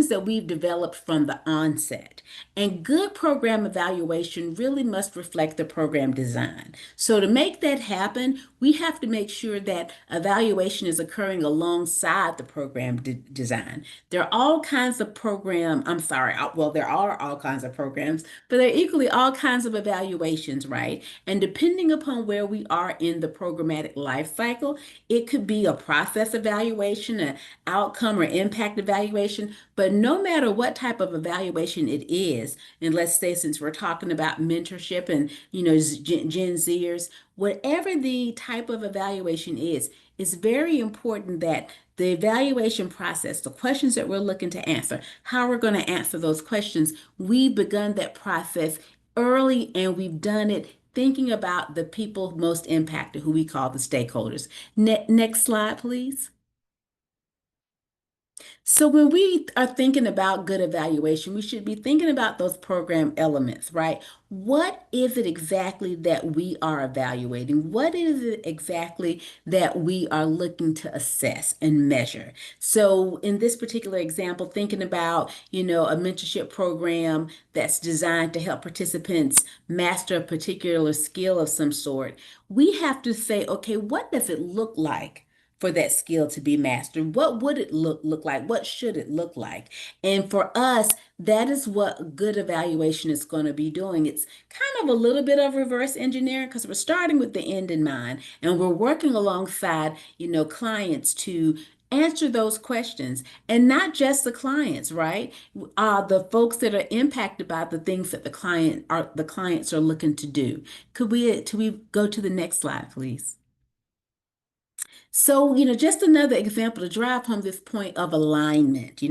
that we've developed from the onset. And good program evaluation really must reflect the program design. So to make that happen, we have to make sure that evaluation is occurring alongside the program design. There are all kinds of there are all kinds of programs, but there are equally all kinds of evaluations, right? And depending upon where we are in the programmatic life cycle, it could be a process evaluation, an outcome or impact evaluation, but no matter what type of evaluation it is, and let's say since we're talking about mentorship and Gen Zers, whatever the type of evaluation is, it's very important that the evaluation process, the questions that we're looking to answer, how we're going to answer those questions, we've begun that process early and we've done it thinking about the people most impacted, who we call the stakeholders. Next slide, please. So when we are thinking about good evaluation, we should be thinking about those program elements, right? What is it exactly that we are evaluating? What is it exactly that we are looking to assess and measure? So in this particular example, thinking about, a mentorship program that's designed to help participants master a particular skill of some sort, we have to say, okay, what does it look like for that skill to be mastered? What would it look like? What should it look like? And for us, that is what good evaluation is going to be doing. It's kind of a little bit of reverse engineering because we're starting with the end in mind and we're working alongside, clients to answer those questions, and not just the clients, right? The folks that are impacted by the things that the clients are looking to do. Could we go to the next slide, please? So, just another example to drive home this point of alignment,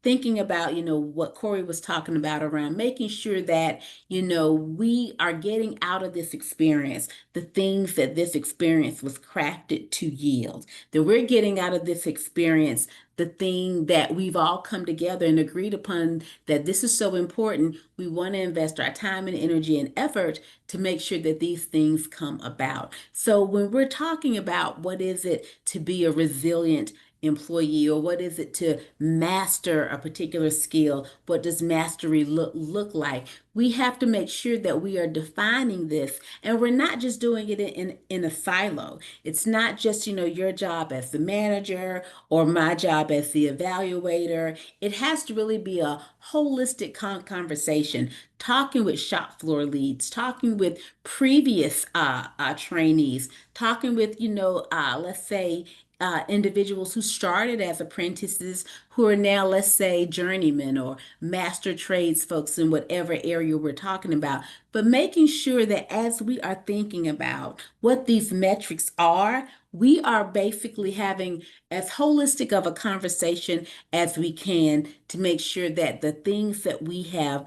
thinking about, what Corey was talking about around making sure that, we are getting out of this experience the things that this experience was crafted to yield, that we're getting out of this experience the thing that we've all come together and agreed upon that this is so important. We want to invest our time and energy and effort to make sure that these things come about. So when we're talking about what is it to be a resilient employee, or what is it to master a particular skill, what does mastery look like, we have to make sure that we are defining this, and we're not just doing it in a silo. It's not just your job as the manager or my job as the evaluator. It has to really be a holistic conversation, talking with shop floor leads, talking with previous trainees, talking with, let's say, individuals who started as apprentices who are now, let's say, journeymen or master trades folks in whatever area we're talking about. But making sure that as we are thinking about what these metrics are, we are basically having as holistic of a conversation as we can to make sure that the things that we have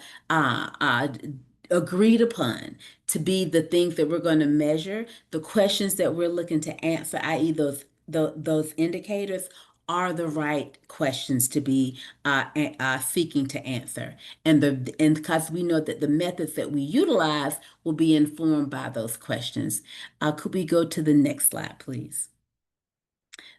agreed upon to be the things that we're going to measure, the questions that we're looking to answer, i.e., those indicators, are the right questions to be seeking to answer, and because we know that the methods that we utilize will be informed by those questions. Could we go to the next slide, please?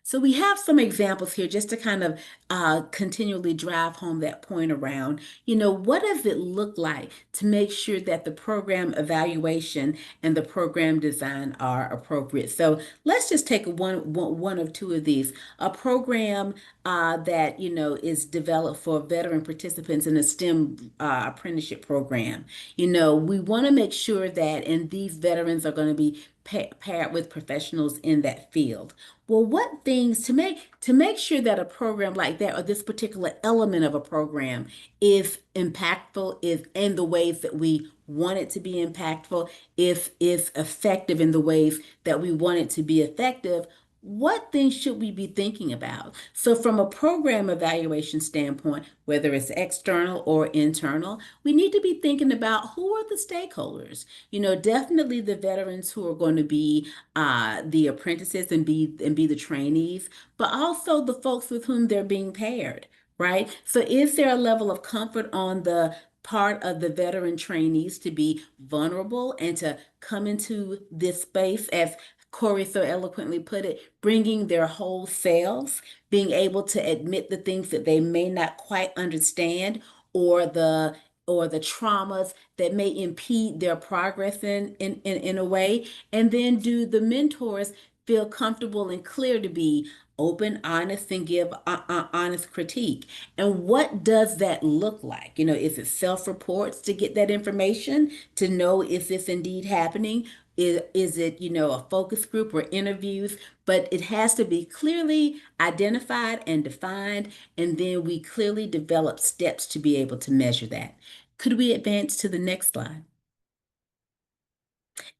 So we have some examples here just to kind of continually drive home that point around, what does it look like to make sure that the program evaluation and the program design are appropriate? So let's just take one of two of these. A program that, is developed for veteran participants in a STEM apprenticeship program. We want to make sure that, and these veterans are going to be paired with professionals in that field. Well, what things to make sure that a program like that, or this particular element of a program, is impactful, is in the ways that we want it to be impactful, is effective in the ways that we want it to be effective? What things should we be thinking about? So from a program evaluation standpoint, whether it's external or internal, we need to be thinking about who are the stakeholders. Definitely the veterans who are going to be the apprentices and be the trainees, but also the folks with whom they're being paired, right? So is there a level of comfort on the part of the veteran trainees to be vulnerable and to come into this space, as Corey so eloquently put it, bringing their whole selves, being able to admit the things that they may not quite understand, or the traumas that may impede their progress in a way? And then do the mentors feel comfortable and clear to be open, honest, and give honest critique? And what does that look like? Is it self-reports to get that information to know if this indeed happening? Is it, a focus group or interviews? But it has to be clearly identified and defined, and then we clearly develop steps to be able to measure that. Could we advance to the next slide?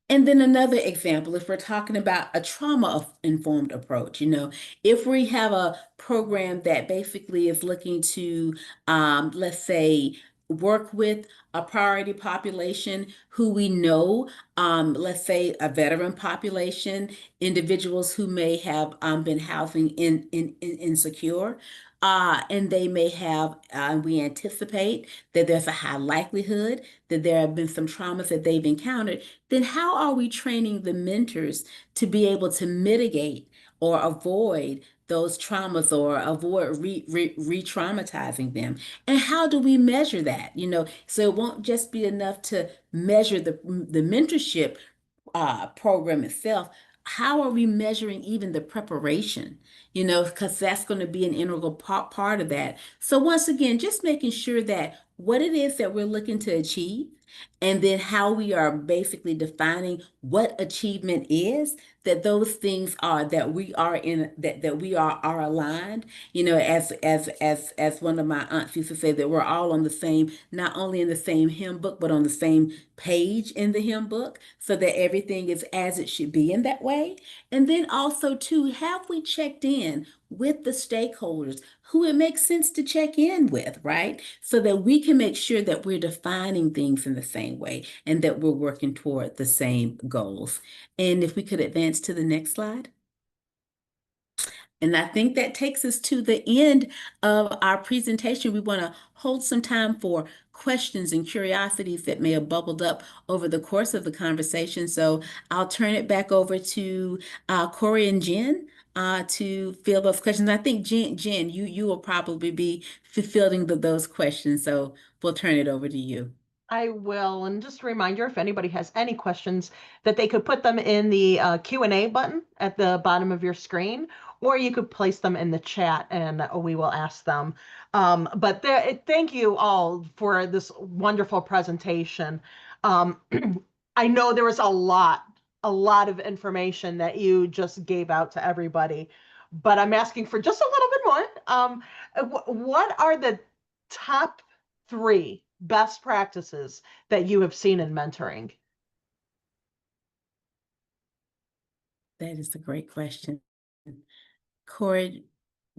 And then another example, if we're talking about a trauma-informed approach, if we have a program that basically is looking to, let's say, work with a priority population who we know, let's say a veteran population, individuals who may have been housing insecure, and they may have, we anticipate that there's a high likelihood that there have been some traumas that they've encountered, then how are we training the mentors to be able to mitigate or avoid those traumas, or avoid re-traumatizing them? And how do we measure that? So it won't just be enough to measure the mentorship program itself. How are we measuring even the preparation? Because that's going to be an integral part of that. So once again, just making sure that what it is that we're looking to achieve, and then how we are basically defining what achievement is, that those things are that we are in that we are aligned. As one of my aunts used to say, that we're all on the same, not only in the same hymn book, but on the same page in the hymn book, so that everything is as it should be in that way. And then also too, have we checked in with the stakeholders who it makes sense to check in with, right? So that we can make sure that we're defining things in the same way and that we're working toward the same goals. And if we could advance to the next slide. And I think that takes us to the end of our presentation. We want to hold some time for questions and curiosities that may have bubbled up over the course of the conversation. So I'll turn it back over to Corey and Jen to field those questions. I think Jen, you will probably be fielding those questions. So we'll turn it over to you. I will. And just a reminder, if anybody has any questions, that they could put them in the Q&A button at the bottom of your screen, or you could place them in the chat and we will ask them. But thank you all for this wonderful presentation. I know there was a lot of information that you just gave out to everybody, but I'm asking for just a little bit more. What are the top 3 best practices that you have seen in mentoring? That is a great question. Corey,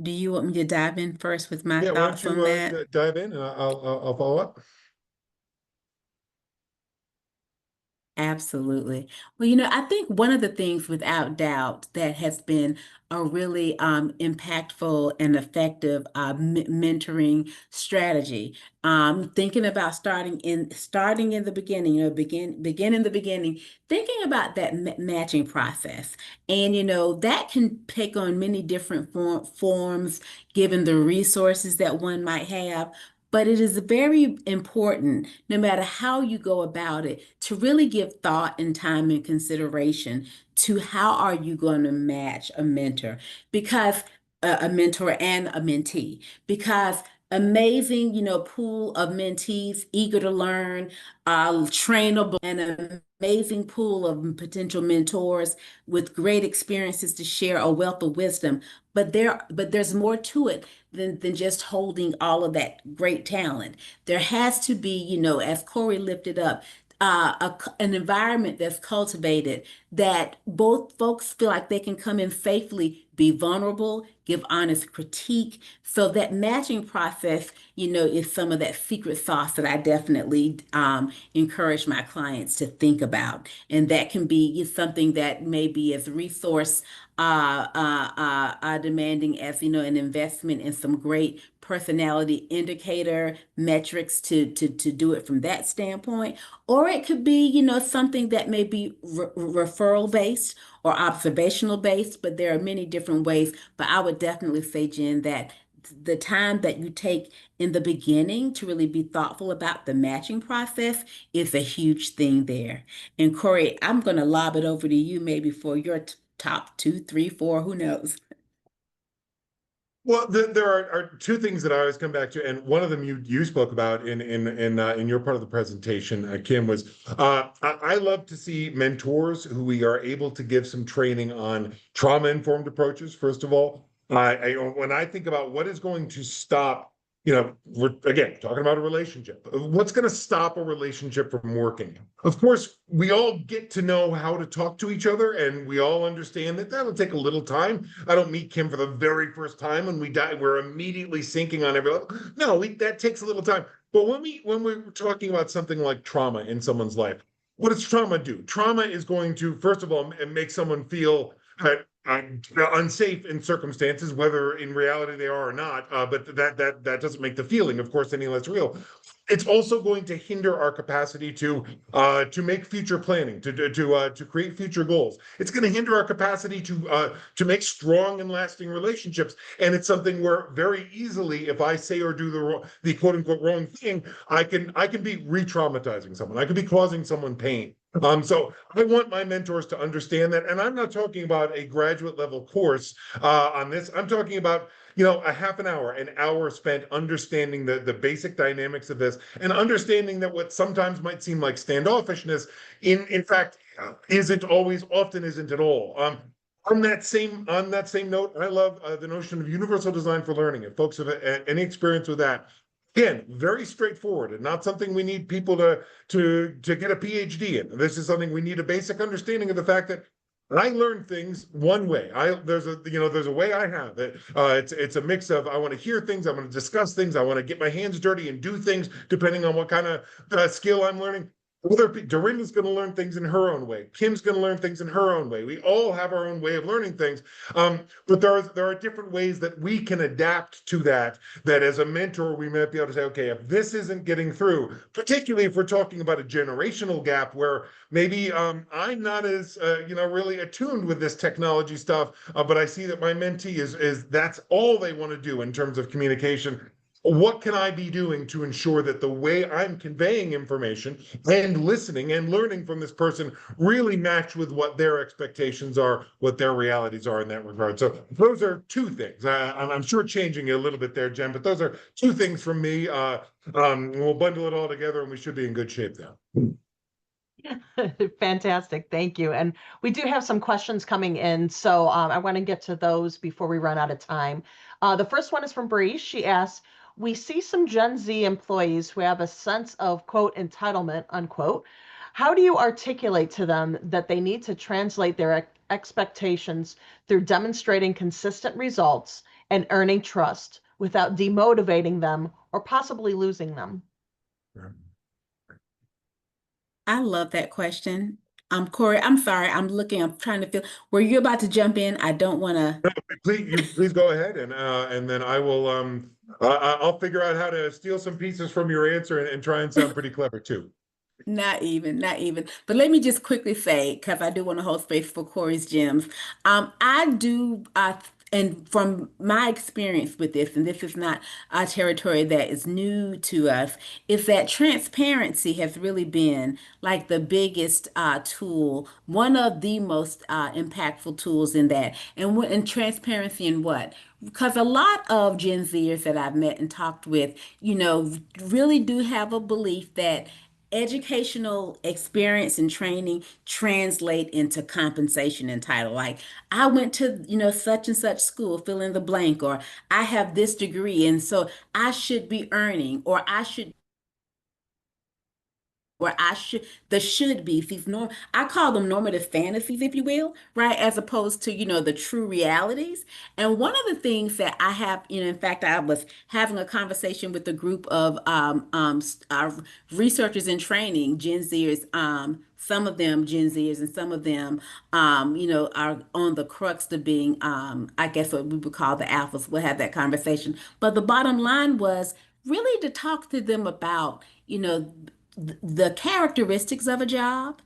do you want me to dive in first with my Yeah, why thoughts don't on you that? dive in and I'll follow up. Absolutely. Well, I think one of the things without doubt that has been a really impactful and effective mentoring strategy, thinking about starting in the beginning, begin in the beginning, thinking about that matching process. And, that can take on many different forms given the resources that one might have. But it is very important, no matter how you go about it, to really give thought and time and consideration to how are you going to match a mentor, because a mentor and a mentee, because amazing, pool of mentees eager to learn, trainable, and an amazing pool of potential mentors with great experiences to share a wealth of wisdom. But there's more to it than just holding all of that great talent. There has to be, as Corey lifted up, an environment that's cultivated that both folks feel like they can come in safely, be vulnerable, give honest critique. So that matching process, is some of that secret sauce that I definitely encourage my clients to think about. And that can be something that may be as resource demanding as, an investment in some great personality indicator metrics to do it from that standpoint. Or it could be, something that may be referral based or observational based, but there are many different ways. But I would definitely say, Jen, that the time that you take in the beginning to really be thoughtful about the matching process is a huge thing there. And Corey, I'm going to lob it over to you maybe for your top 2, 3, 4, who knows? Well, there are 2 things that I always come back to, and one of them you spoke about in your part of the presentation, Kim, was I love to see mentors who we are able to give some training on trauma-informed approaches. First of all, when I think about what is going to stop, we're again talking about a relationship. What's going to stop a relationship from working? Of course, we all get to know how to talk to each other, and we all understand that that'll take a little time. I don't meet Kim for the very first time when we die. We're immediately syncing on every level. No, that takes a little time. But when we're talking about something like trauma in someone's life, what does trauma do? Trauma is going to, first of all, make someone feel unsafe in circumstances, whether in reality they are or not. But that doesn't make the feeling, of course, any less real. It's also going to hinder our capacity to make future planning, to create future goals. It's going to hinder our capacity to make strong and lasting relationships. And it's something where very easily, if I say or do the quote unquote wrong thing, I can be re-traumatizing someone. I could be causing someone pain. So I want my mentors to understand that. And I'm not talking about a graduate level course on this. I'm talking about, a half an hour spent understanding the basic dynamics of this and understanding that what sometimes might seem like standoffishness, in fact, often isn't at all. On that same note, I love the notion of universal design for learning. If folks have any experience with that, again, very straightforward and not something we need people to get a PhD in. This is something we need a basic understanding of the fact that I learn things one way. There's a way I have it. It's a mix of I want to hear things, I want to discuss things, I want to get my hands dirty and do things depending on what kind of skill I'm learning. Dorinda's going to learn things in her own way. Kim's going to learn things in her own way. We all have our own way of learning things, but there are different ways that we can adapt to that. That as a mentor, we might be able to say, okay, if this isn't getting through, particularly if we're talking about a generational gap where maybe I'm not as really attuned with this technology stuff, but I see that my mentee is that's all they want to do in terms of communication. What can I be doing to ensure that the way I'm conveying information and listening and learning from this person really match with what their expectations are, what their realities are in that regard? So those are two things. I'm sure changing it a little bit there, Jen, but those are two things from me. We'll bundle it all together and we should be in good shape now. Fantastic. Thank you. And we do have some questions coming in. So I want to get to those before we run out of time. The first one is from Bree. She asks, we see some Gen Z employees who have a sense of, quote, entitlement, unquote. How do you articulate to them that they need to translate their expectations through demonstrating consistent results and earning trust without demotivating them or possibly losing them? I love that question. Corey, I'm sorry. I'm trying to feel, were you about to jump in? I don't want to. No, please go ahead and then I will I'll figure out how to steal some pieces from your answer and try and sound pretty clever too. Not even, not even. But let me just quickly say, because I do want to hold space for Corey's gems. I do, and from my experience with this, and this is not a territory that is new to us, is that transparency has really been like the biggest tool, one of the most impactful tools in that. And transparency in what? Because a lot of Gen Zers that I've met and talked with, really do have a belief that educational experience and training translate into compensation and title. Like I went to, such and such school, fill in the blank, or I have this degree, and so I should be earning, or the should be these I call them normative fantasies, if you will, right? As opposed to, the true realities. And one of the things that I have, in fact, I was having a conversation with a group of researchers in training, Gen Zers, some of them Gen Zers, and some of them, are on the crux of being, I guess what we would call the alphas. We'll have that conversation. But the bottom line was really to talk to them about, the characteristics of a job,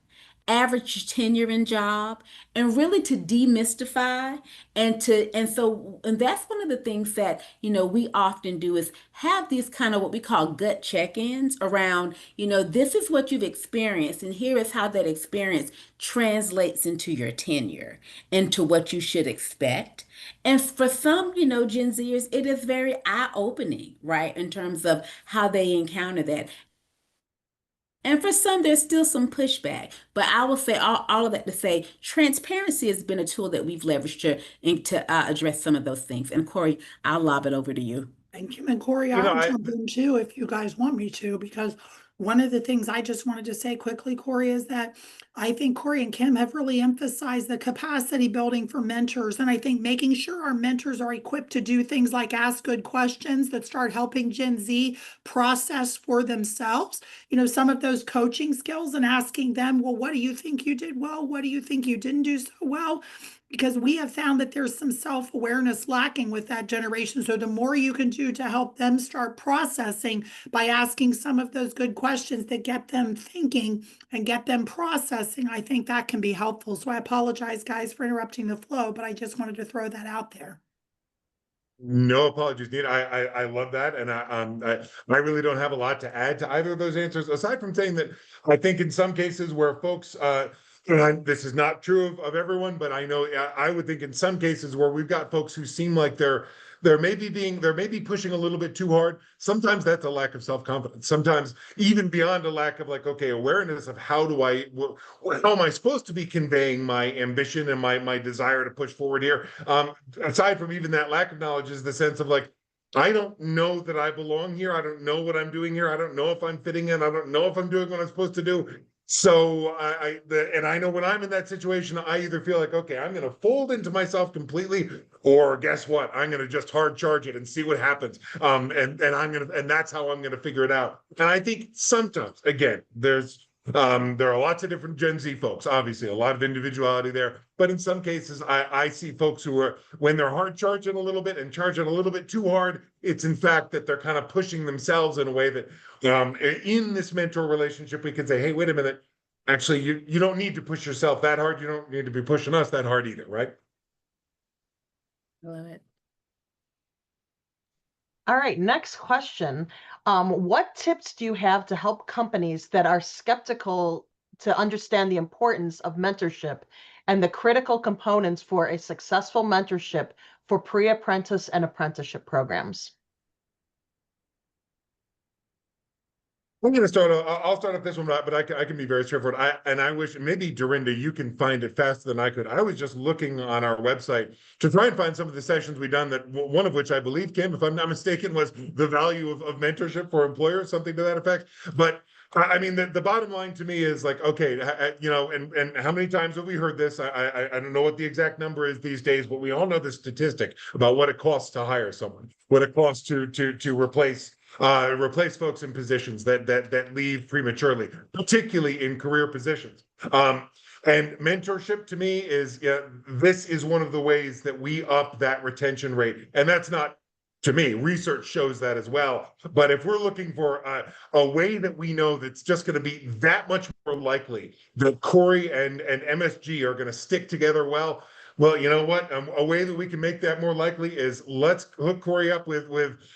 average tenure in job, and really to demystify and that's one of the things that we often do is have these kind of what we call gut check-ins around, this is what you've experienced and here is how that experience translates into your tenure, into what you should expect. And for some, Gen Zers, it is very eye-opening, right, in terms of how they encounter that. And for some, there's still some pushback. But I will say all of that to say transparency has been a tool that we've leveraged to address some of those things. And Corey, I'll lob it over to you. Thank you. And Corey, I'll jump in too if you guys want me to, because one of the things I just wanted to say quickly, Corey, is that I think Corey and Kim have really emphasized the capacity building for mentors. And I think making sure our mentors are equipped to do things like ask good questions that start helping Gen Z process for themselves, some of those coaching skills and asking them, well, what do you think you did well? What do you think you didn't do so well? Because we have found that there's some self-awareness lacking with that generation. So the more you can do to help them start processing by asking some of those good questions that get them thinking and get them processing, I think that can be helpful. So I apologize, guys, for interrupting the flow, but I just wanted to throw that out there. No apologies needed. I love that, and I really don't have a lot to add to either of those answers, aside from saying that I think in some cases where folks, and this is not true of everyone, but I know I would think in some cases where we've got folks who seem like they're maybe pushing a little bit too hard. Sometimes that's a lack of self-confidence. Sometimes even beyond a lack of like, okay, awareness of how am I supposed to be conveying my ambition and my desire to push forward here? Aside from even that lack of knowledge is the sense of like, I don't know that I belong here. I don't know what I'm doing here. I don't know if I'm fitting in. I don't know if I'm doing what I'm supposed to do. So and I know when I'm in that situation, I either feel like, okay, I'm going to fold into myself completely, or guess what? I'm going to just hard charge it and see what happens. And that's how I'm going to figure it out. And I think sometimes, again, there are lots of different Gen Z folks, obviously, a lot of individuality there. But in some cases, I see folks who are, when they're hard charging a little bit and charging a little bit too hard, it's in fact that they're kind of pushing themselves in a way that in this mentor relationship, we can say, hey, wait a minute. Actually, you don't need to push yourself that hard. You don't need to be pushing us that hard either, right? I love it. All right, next question. What tips do you have to help companies that are skeptical to understand the importance of mentorship and the critical components for a successful mentorship for pre-apprentice and apprenticeship programs? I'm going to start. I'll start off this one, but I can be very straightforward. I wish maybe Dorinda, you can find it faster than I could. I was just looking on our website to try and find some of the sessions we've done. That one of which I believe, Kim, if I'm not mistaken, was the value of mentorship for employers, something to that effect. But I mean, the bottom line to me is like, okay, and how many times have we heard this? I don't know what the exact number is these days, but we all know the statistic about what it costs to hire someone, what it costs to replace folks in positions that leave prematurely, particularly in career positions. And mentorship to me is this is one of the ways that we up that retention rate, and that's not. To me, research shows that as well. But if we're looking for a way that we know that's just going to be that much more likely that Corey and MSG are going to stick together well, you know what? A way that we can make that more likely is let's hook Corey up with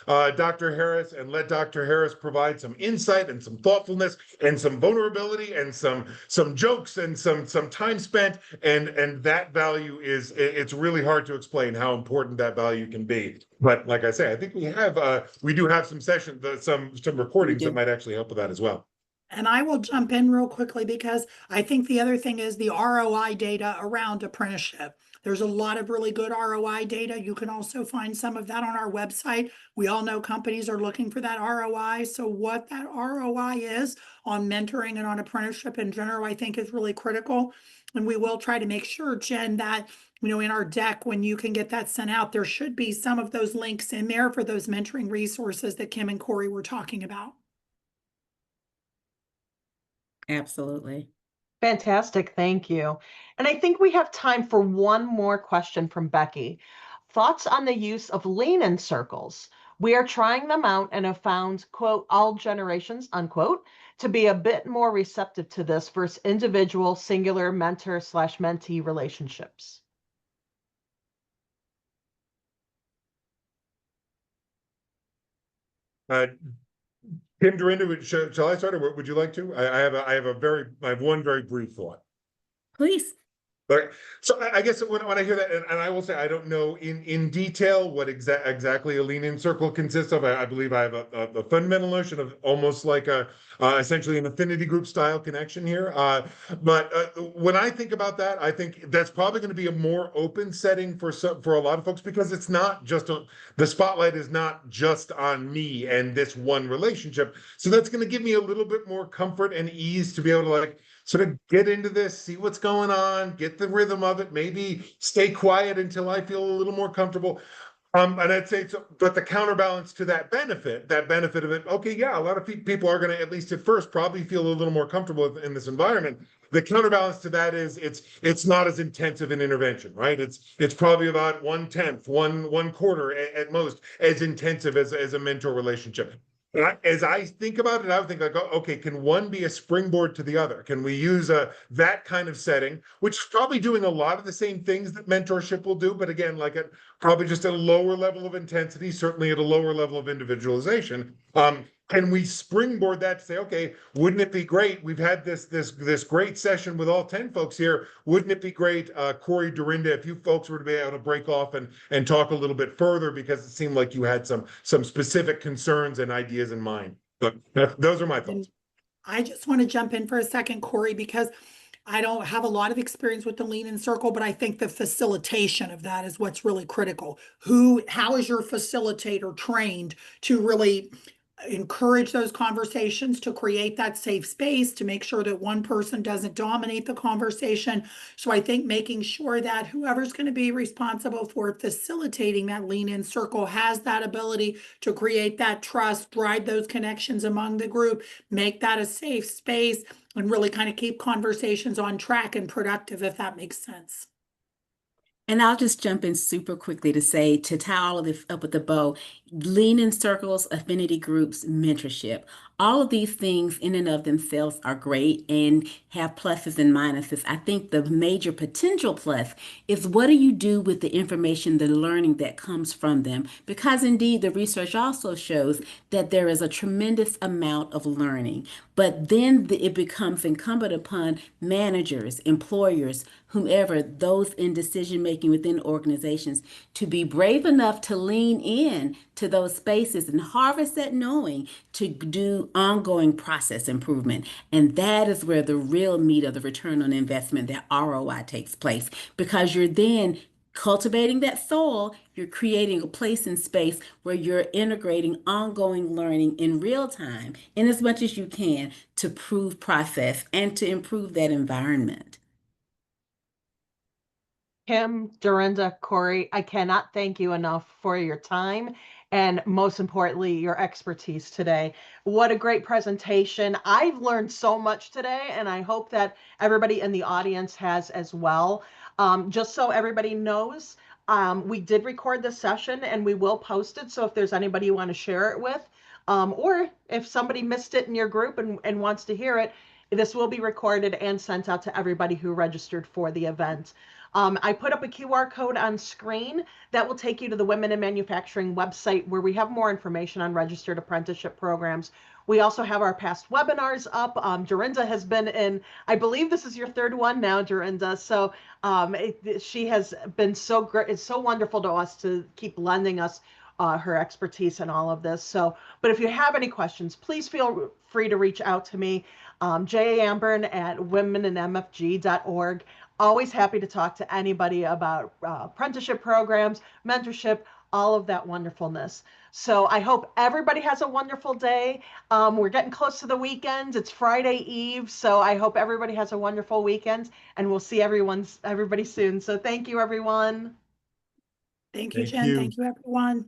Dr. Harris and let Dr. Harris provide some insight and some thoughtfulness and some vulnerability and some jokes and some time spent. And that value it's really hard to explain how important that value can be. But like I say, I think we do have some sessions, some recordings that might actually help with that as well. And I will jump in real quickly because I think the other thing is the ROI data around apprenticeship. There's a lot of really good ROI data. You can also find some of that on our website. We all know companies are looking for that ROI. So what that ROI is on mentoring and on apprenticeship in general, I think is really critical. And we will try to make sure, Jen, that in our deck, when you can get that sent out, there should be some of those links in there for those mentoring resources that Kim and Corey were talking about. Absolutely. Fantastic, thank you. And I think we have time for one more question from Becky. Thoughts on the use of lean-in circles? We are trying them out and have found, quote, all generations, unquote, to be a bit more receptive to this versus individual singular mentor/mentee relationships. Kim, Dorinda, shall I start, or would you like to? I have one very brief thought. Please. But so I guess when I hear that, and I will say I don't know in detail what exactly a lean-in circle consists of. I believe I have a fundamental notion of almost like essentially an affinity group style connection here. But when I think about that, I think that's probably going to be a more open setting for a lot of folks, because it's not just the spotlight is not just on me and this one relationship. So that's going to give me a little bit more comfort and ease to be able to like sort of get into this, see what's going on, get the rhythm of it, maybe stay quiet until I feel a little more comfortable. And I'd say, but the counterbalance to that benefit of it, okay, yeah, a lot of people are going to, at least at first, probably feel a little more comfortable in this environment. The counterbalance to that is it's not as intensive an intervention, right? It's probably about 1/10, one quarter at most as intensive as a mentor relationship. As I think about it, I would think like, okay, can one be a springboard to the other? Can we use that kind of setting, which is probably doing a lot of the same things that mentorship will do, but again, like at probably just a lower level of intensity, certainly at a lower level of individualization. Can we springboard that to say, okay, wouldn't it be great? We've had this great session with all 10 folks here. Wouldn't it be great, Corey, Dorinda, if you folks were to be able to break off and talk a little bit further, because it seemed like you had some specific concerns and ideas in mind. But those are my thoughts. And I just want to jump in for a second, Corey, because I don't have a lot of experience with the lean in circle, but I think the facilitation of that is what's really critical. How is your facilitator trained to really encourage those conversations, to create that safe space, to make sure that one person doesn't dominate the conversation? So I think making sure that whoever's going to be responsible for facilitating that lean in circle has that ability to create that trust, drive those connections among the group, make that a safe space, and really kind of keep conversations on track and productive, if that makes sense. And I'll just jump in super quickly to say, to tie all of this up with a bow, lean in circles, affinity groups, mentorship. All of these things in and of themselves are great and have pluses and minuses. I think the major potential plus is, what do you do with the information, the learning that comes from them? Because indeed, the research also shows that there is a tremendous amount of learning. But then it becomes incumbent upon managers, employers, whomever, those in decision making within organizations, to be brave enough to lean in to those spaces and harvest that knowing to do ongoing process improvement. And that is where the real meat of the return on investment, that ROI, takes place, because you're then cultivating that soil, you're creating a place and space where you're integrating ongoing learning in real time, in as much as you can, to prove process and to improve that environment. Kim, Dorinda, Corey, I cannot thank you enough for your time and, most importantly, your expertise today. What a great presentation. I've learned so much today, and I hope that everybody in the audience has as well. Just so everybody knows, we did record this session and we will post it. So if there's anybody you want to share it with, or if somebody missed it in your group and wants to hear it, this will be recorded and sent out to everybody who registered for the event. I put up a QR code on screen that will take you to the Women in Manufacturing website, where we have more information on registered apprenticeship programs. We also have our past webinars up. Dorinda has been in, I believe this is your third one now, Dorinda. So she has been so great. It's so wonderful to us to keep lending us her expertise in all of this. So, but if you have any questions, please feel free to reach out to me, janambern@womeninmfg.org. Always happy to talk to anybody about apprenticeship programs, mentorship, all of that wonderfulness. So I hope everybody has a wonderful day. We're getting close to the weekend. It's Friday Eve. So I hope everybody has a wonderful weekend, and we'll see everybody soon. So thank you, everyone. Thank you, Thank Jen. you. Thank you, everyone.